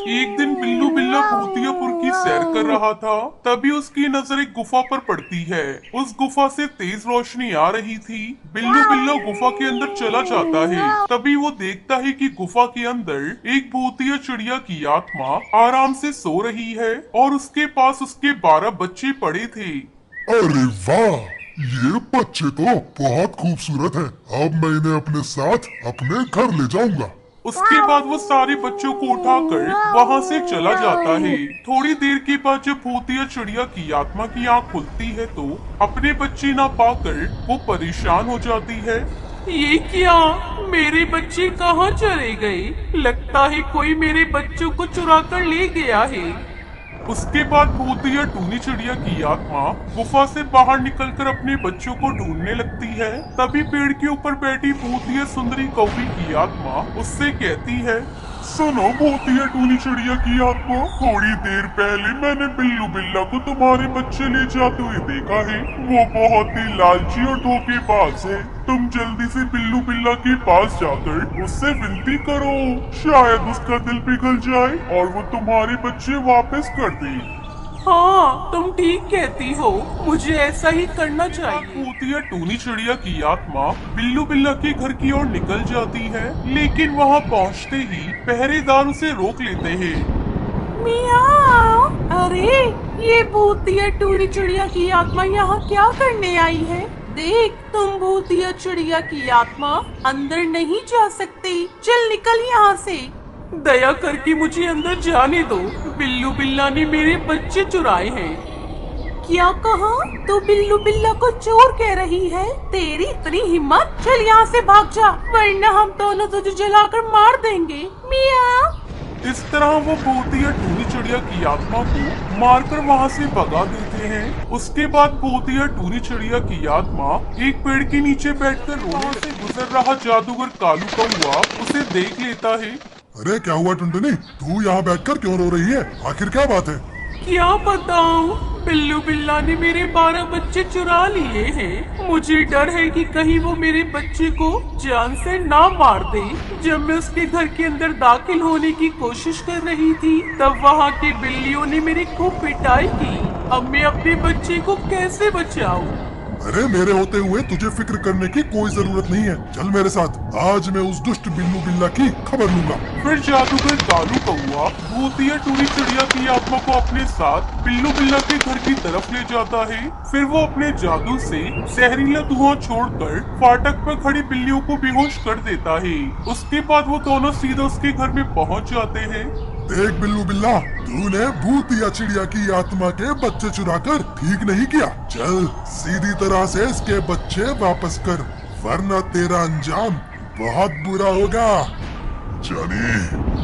एक दिन बिल्लू बिल्ला भूतियापुर की सैर कर रहा था। तभी उसकी नजर एक गुफा पर पड़ती है। उस गुफा से तेज रोशनी आ रही थी। बिल्लू बिल्ला गुफा के अंदर चला जाता है। तभी वो देखता है कि गुफा के अंदर एक भूतिया चिड़िया की आत्मा आराम से सो रही है और उसके पास उसके 12 बच्चे पड़े थे। अरे वाह, ये बच्चे तो बहुत खूबसूरत हैं। अब मैं इन्हें अपने साथ अपने घर ले जाऊंगा। उसके बाद वो सारे बच्चों को उठाकर वहाँ से चला जाता है। थोड़ी देर के बाद जब भूतिया चिड़िया की आत्मा की आँख खुलती है तो अपने बच्चे ना पाकर वो परेशान हो जाती है। ये क्या, मेरे बच्चे कहाँ चले गए? लगता है कोई मेरे बच्चों को चुरा कर ले गया है। उसके बाद भूतिया टूनी चिड़िया की आत्मा गुफा से बाहर निकलकर अपने बच्चों को ढूंढने लगती है। तभी पेड़ के ऊपर बैठी भूतिया सुंदरी कौवी की आत्मा उससे कहती है, सुनो भूतिया टूनी चिड़िया की आत्मा, थोड़ी देर पहले मैंने बिल्लू बिल्ला को तुम्हारे बच्चे ले जाते हुए देखा है। वो बहुत ही लालची और धोखेबाज है। तुम जल्दी से बिल्लू बिल्ला के पास जाकर उससे विनती करो, शायद उसका दिल पिघल जाए और वो तुम्हारे बच्चे वापस कर दे। हाँ, तुम ठीक कहती हो, मुझे ऐसा ही करना चाहिए। भूतिया टूनी चिड़िया की आत्मा बिल्लू बिल्ला के घर की ओर निकल जाती है, लेकिन वहाँ पहुँचते ही पहरेदार उसे रोक लेते हैं। मियाँ, अरे ये भूतिया टूनी चिड़िया की आत्मा यहाँ क्या करने आई है? देख, तुम भूतिया चिड़िया की आत्मा अंदर नहीं जा सकती। चल निकल यहाँ से। दया करके मुझे अंदर जाने दो। बिल्लू बिल्ला ने मेरे बच्चे चुराए हैं। क्या कहा? तू बिल्लू बिल्ला को चोर कह रही है? तेरी इतनी हिम्मत! चल यहाँ से भाग जा, वरना हम दोनों तुझे जलाकर मार देंगे। मियाँ। इस तरह वो भूतिया टूनी चिड़िया की आत्मा को मारकर वहाँ से भगा देते हैं। उसके बाद भूतिया टूनी चिड़िया की आत्मा एक पेड़ के नीचे बैठकर वहाँ से गुजर रहा जादूगर कालू कौआ उसे देख लेता है। अरे क्या हुआ टुनटुनी, तू यहाँ बैठकर क्यों रो रही है? आखिर क्या बात है? क्या बताऊं, बिल्लू बिल्ला ने मेरे 12 बच्चे चुरा लिए हैं। मुझे डर है कि कहीं वो मेरे बच्चे को जान से ना मार दे। जब मैं उसके घर के अंदर दाखिल होने की कोशिश कर रही थी, तब वहाँ की बिल्लियों ने मेरी खूब पिटाई की। अब मैं अपने बच्चे को कैसे बचाऊं? अरे मेरे होते हुए तुझे फिक्र करने की कोई जरूरत नहीं है। चल मेरे साथ, आज मैं उस दुष्ट बिल्लू बिल्ला की खबर लूंगा। फिर जादूगर कालू कौआ भूतिया टूनी चिड़िया की आत्मा को अपने साथ बिल्लू बिल्ला के घर की तरफ ले जाता है। फिर वो अपने जादू से जहरीला धुआं छोड़कर फाटक पर खड़ी बिल्लियों को बेहोश कर देता है। उसके बाद वो दोनों सीधा उसके घर में पहुंच जाते हैं। देख बिल्लू बिल्ला, तूने भूतिया चिड़िया की आत्मा के बच्चे चुराकर ठीक नहीं किया। चल सीधी तरह से इसके बच्चे वापस कर, वरना तेरा अंजाम बहुत बुरा होगा। जानी,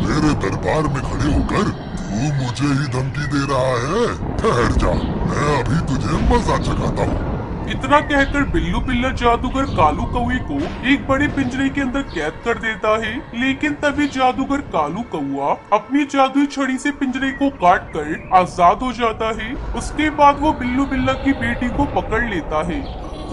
मेरे दरबार में खड़े होकर तू मुझे ही धमकी दे रहा है? ठहर जा, मैं अभी तुझे मजा चखाता हूँ। इतना कहकर बिल्लू बिल्ला जादूगर कालू कौए को एक बड़े पिंजरे के अंदर कैद कर देता है। लेकिन तभी जादूगर कालू कौआ अपनी जादुई छड़ी से पिंजरे को काट कर आजाद हो जाता है। उसके बाद वो बिल्लू बिल्ला की बेटी को पकड़ लेता है।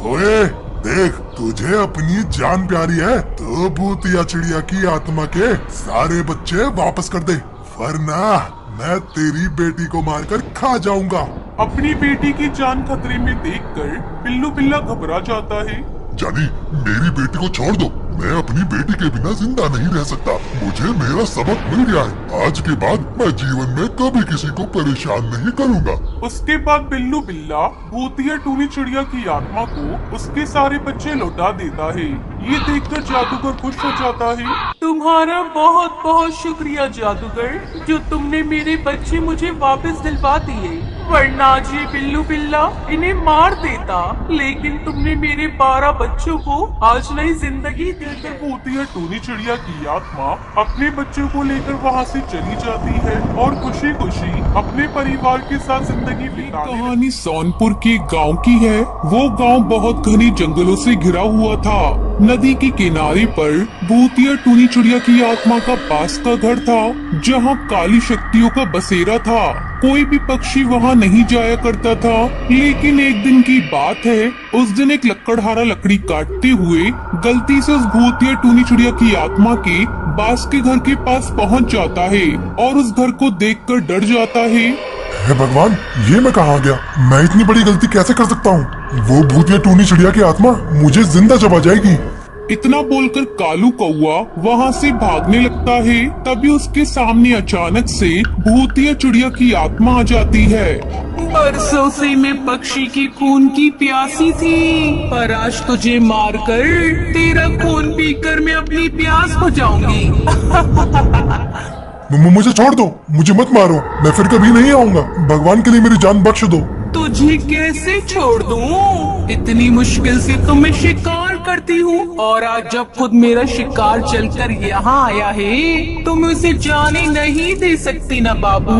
ओए देख, तुझे अपनी जान प्यारी है तो भूतिया चिड़िया की आत्मा के सारे बच्चे वापस कर दे, वरना मैं तेरी बेटी को मारकर खा जाऊंगा। अपनी बेटी की जान खतरे में देखकर बिल्लू बिल्ला घबरा जाता है। जानी, मेरी बेटी को छोड़ दो, मैं अपनी बेटी के बिना जिंदा नहीं रह सकता। मुझे मेरा सबक मिल गया है। आज के बाद मैं जीवन में कभी किसी को परेशान नहीं करूंगा। उसके बाद बिल्लू बिल्ला भूतिया टूनी चिड़िया की आत्मा को उसके सारे बच्चे लौटा देता है। ये देखकर जादूगर खुश हो जाता है। तुम्हारा बहुत बहुत शुक्रिया जादूगर, जो तुमने मेरे बच्चे मुझे वापस दिलवा दिए, वरना आज ये बिल्लू बिल्ला इन्हें मार देता। लेकिन तुमने मेरे 12 बच्चों को आज नई जिंदगी दी। भूतिया टूनी चिड़िया की आत्मा अपने बच्चों को लेकर वहाँ से चली जाती है और खुशी खुशी अपने परिवार के साथ जिंदगी बिताती है। कहानी सोनपुर के गांव की है। वो गांव बहुत घने जंगलों से घिरा हुआ था। नदी के किनारे पर भूतिया टूनी चिड़िया की आत्मा का पास का घर था, जहाँ काली शक्तियों का बसेरा था। कोई भी पक्षी वहाँ नहीं जाया करता था। लेकिन एक दिन की बात है, उस दिन एक लकड़हारा लकड़ी काटते हुए गलती से उस भूतिया टूनी चिड़िया की आत्मा के बास के घर के पास पहुँच जाता है और उस घर को देखकर डर जाता है। हे भगवान, ये मैं कहाँ गया? मैं इतनी बड़ी गलती कैसे कर सकता हूँ? वो भूतिया टूनी चिड़िया की आत्मा मुझे जिंदा चबा जाएगी। इतना बोलकर कालू कौआ वहाँ से भागने लगता है। तभी उसके सामने अचानक से भूतिया चिड़िया की आत्मा आ जाती है। बरसों से मैं पक्षी के खून की प्यासी थी, पर आज तुझे मारकर तेरा खून पीकर मैं अपनी प्यास बुझाऊंगी। मुझे छोड़ दो, मुझे मत मारो, मैं फिर कभी नहीं आऊंगा। भगवान के लिए मेरी जान बख्श दो। तुझे कैसे छोड़ दूं? इतनी मुश्किल से तो मैं शिकार करती हूँ, और आज जब खुद मेरा शिकार चलकर यहाँ आया है तो मैं उसे जाने नहीं दे सकती ना बाबू।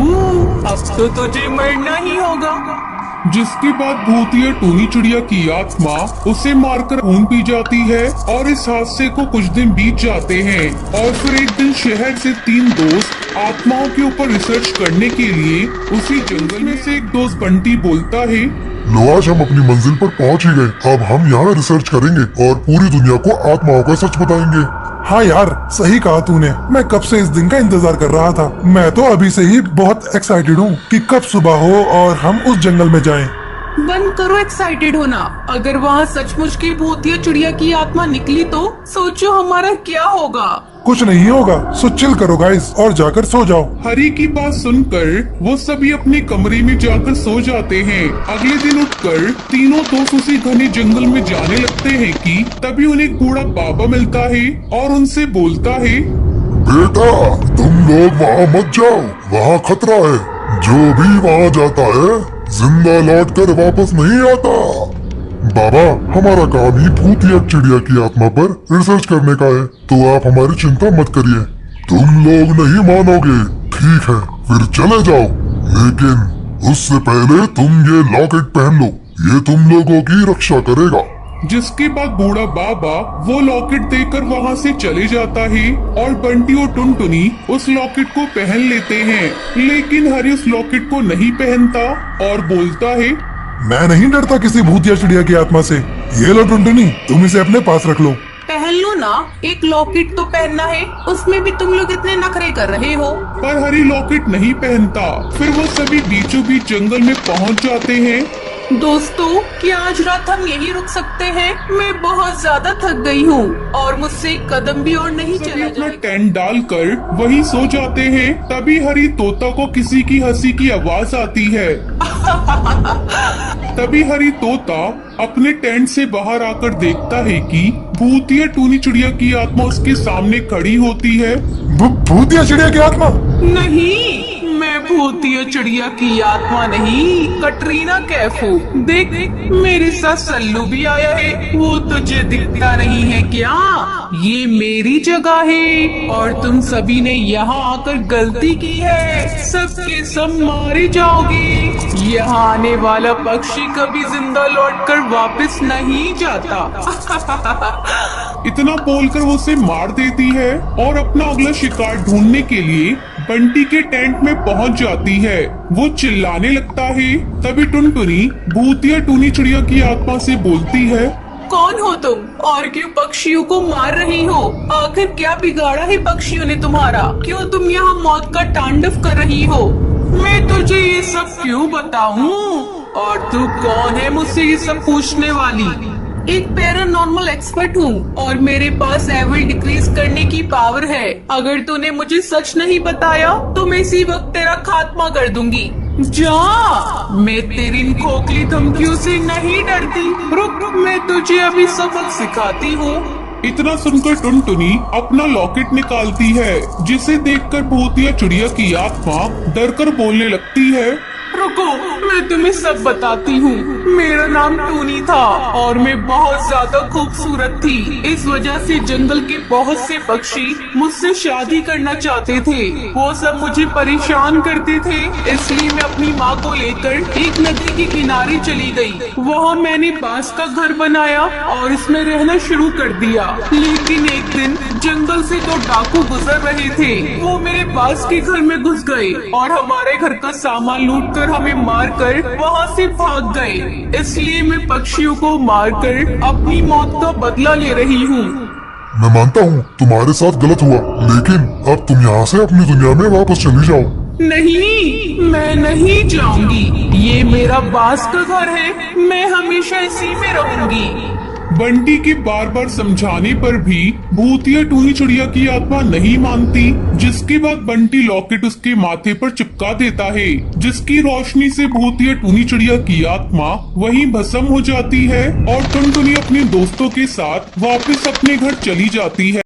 अब तो तुझे मरना ही होगा। जिसके बाद भूतिया टूनी चिड़िया की आत्मा उसे मारकर खून पी जाती है और इस हादसे को कुछ दिन बीत जाते हैं। और फिर एक दिन शहर से 3 दोस्त आत्माओं के ऊपर रिसर्च करने के लिए उसी जंगल में से एक दोस्त बंटी बोलता है, लो आज हम अपनी मंजिल पर पहुंच ही गए। अब हम यहाँ रिसर्च करेंगे और पूरी दुनिया को आत्माओं का सच बताएंगे। हाँ यार, सही कहा तूने। मैं कब से इस दिन का इंतजार कर रहा था। मैं तो अभी से ही बहुत एक्साइटेड हूँ कि कब सुबह हो और हम उस जंगल में जाएं। बंद करो एक्साइटेड होना। अगर वहाँ सचमुच की भूतिया चिड़िया की आत्मा निकली तो सोचो हमारा क्या होगा। कुछ नहीं होगा, सो चिल करो गाइस और जाकर सो जाओ। हरी की बात सुनकर वो सभी अपने कमरे में जाकर सो जाते हैं। अगले दिन उठकर तीनों दोस्त उसी घने जंगल में जाने लगते हैं कि तभी उन्हें एक बूढ़ा बाबा मिलता है और उनसे बोलता है, बेटा तुम लोग वहाँ मत जाओ, वहाँ खतरा है। जो भी वहाँ जाता है जिंदा लौटकर वापस नहीं आता। बाबा, हमारा काम ही भूतिया चिड़िया की आत्मा पर रिसर्च करने का है, तो आप हमारी चिंता मत करिए। तुम लोग नहीं मानोगे, ठीक है फिर चले जाओ, लेकिन उससे पहले तुम ये लॉकेट पहन लो, ये तुम लोगों की रक्षा करेगा। जिसके बाद बूढ़ा बाबा वो लॉकेट देकर वहाँ से चले जाता है और बंटी और टुनटुनी उस लॉकेट को पहन लेते हैं। लेकिन हरी उस लॉकेट को नहीं पहनता और बोलता है, मैं नहीं डरता किसी भूतिया चिड़िया की आत्मा से। ये लो टुनटुनी, तुम इसे अपने पास रख लो। पहन लो ना, एक लॉकेट तो पहनना है, उसमें भी तुम लोग इतने नखरे कर रहे हो। पर हरी लॉकेट नहीं पहनता। फिर वो सभी बीचों बीच जंगल में पहुँच जाते हैं। दोस्तों, क्या आज रात हम यहीं रुक सकते हैं? मैं बहुत ज्यादा थक गई हूँ और मुझसे एक कदम भी और नहीं सभी चला अपना जाएगा। टेंट डालकर वहीं सो जाते हैं। तभी हरी तोता को किसी की हंसी की आवाज आती है। तभी हरी तोता अपने टेंट से बाहर आकर देखता है कि भूतिया टूनी चिड़िया की आत्मा उसके सामने खड़ी होती है। भूतिया चिड़िया की आत्मा? नहीं, मैं भूतिया चिड़िया की आत्मा नहीं, कटरीना कैफ हूँ। देख, मेरे साथ सल्लू भी आया है। वो तुझे दिखता नहीं है क्या? ये मेरी जगह है और तुम सभी ने यहाँ आकर गलती की है। सबके सब मारे जाओगे। यहाँ आने वाला पक्षी कभी जिंदा लौटकर वापस नहीं जाता। इतना बोलकर वो उसे मार देती है और अपना अगला शिकार ढूंढने के लिए बंटी के टेंट में पहुंच जाती है। वो चिल्लाने लगता है। तभी टुनटुनी भूतिया टूनी चिड़िया की आत्मा से बोलती है, कौन हो तुम और क्यों पक्षियों को मार रही हो? आखिर क्या बिगाड़ा है पक्षियों ने तुम्हारा? क्यों तुम यहाँ मौत का तांडव कर रही हो? मैं तुझे ये सब क्यों बताऊं? और तू कौन है मुझसे ये सब पूछने वाली? एक पैरानॉर्मल एक्सपर्ट हूँ और मेरे पास एविल डिक्रीज करने की पावर है। अगर तूने मुझे सच नहीं बताया तो मैं इसी वक्त तेरा खात्मा कर दूंगी। जा, मैं तेरी इन खोखली धमकियों से नहीं डरती। रुक, मैं तुझे अभी सबक सिखाती हूँ। इतना सुनकर टुनटुनी अपना लॉकेट निकालती है, जिसे देखकर भूतिया चिड़िया की आत्मा डरकर बोलने लगती है, रुको, मैं तुम्हें सब बताती हूँ। मेरा नाम टूनी था और मैं बहुत ज्यादा खूबसूरत थी। इस वजह से जंगल के बहुत से पक्षी मुझसे शादी करना चाहते थे। वो सब मुझे परेशान करते थे, इसलिए मैं अपनी माँ को लेकर एक नदी के किनारे चली गई। वहाँ मैंने बांस का घर बनाया और इसमें रहना शुरू कर दिया। लेकिन एक दिन जंगल से दो डाकू गुजर रहे थे। वो मेरे बांस के घर में घुस गए और हमारे घर का सामान लूटकर हमें मारकर वहाँ से भाग गए। इसलिए मैं पक्षियों को मारकर अपनी मौत का बदला ले रही हूँ। मैं मानता हूँ तुम्हारे साथ गलत हुआ, लेकिन अब तुम यहाँ से अपनी दुनिया में वापस चली जाओ। नहीं, मैं नहीं जाऊंगी। ये मेरा बांस का घर है, मैं हमेशा इसी में रहूंगी। बंटी के बार बार समझाने पर भी भूतिया टूनी चिड़िया की आत्मा नहीं मानती, जिसके बाद बंटी लॉकेट उसके माथे पर चिपका देता है, जिसकी रोशनी से भूतिया टूनी चिड़िया की आत्मा वहीं भस्म हो जाती है और टुनटुनी अपने दोस्तों के साथ वापस अपने घर चली जाती है।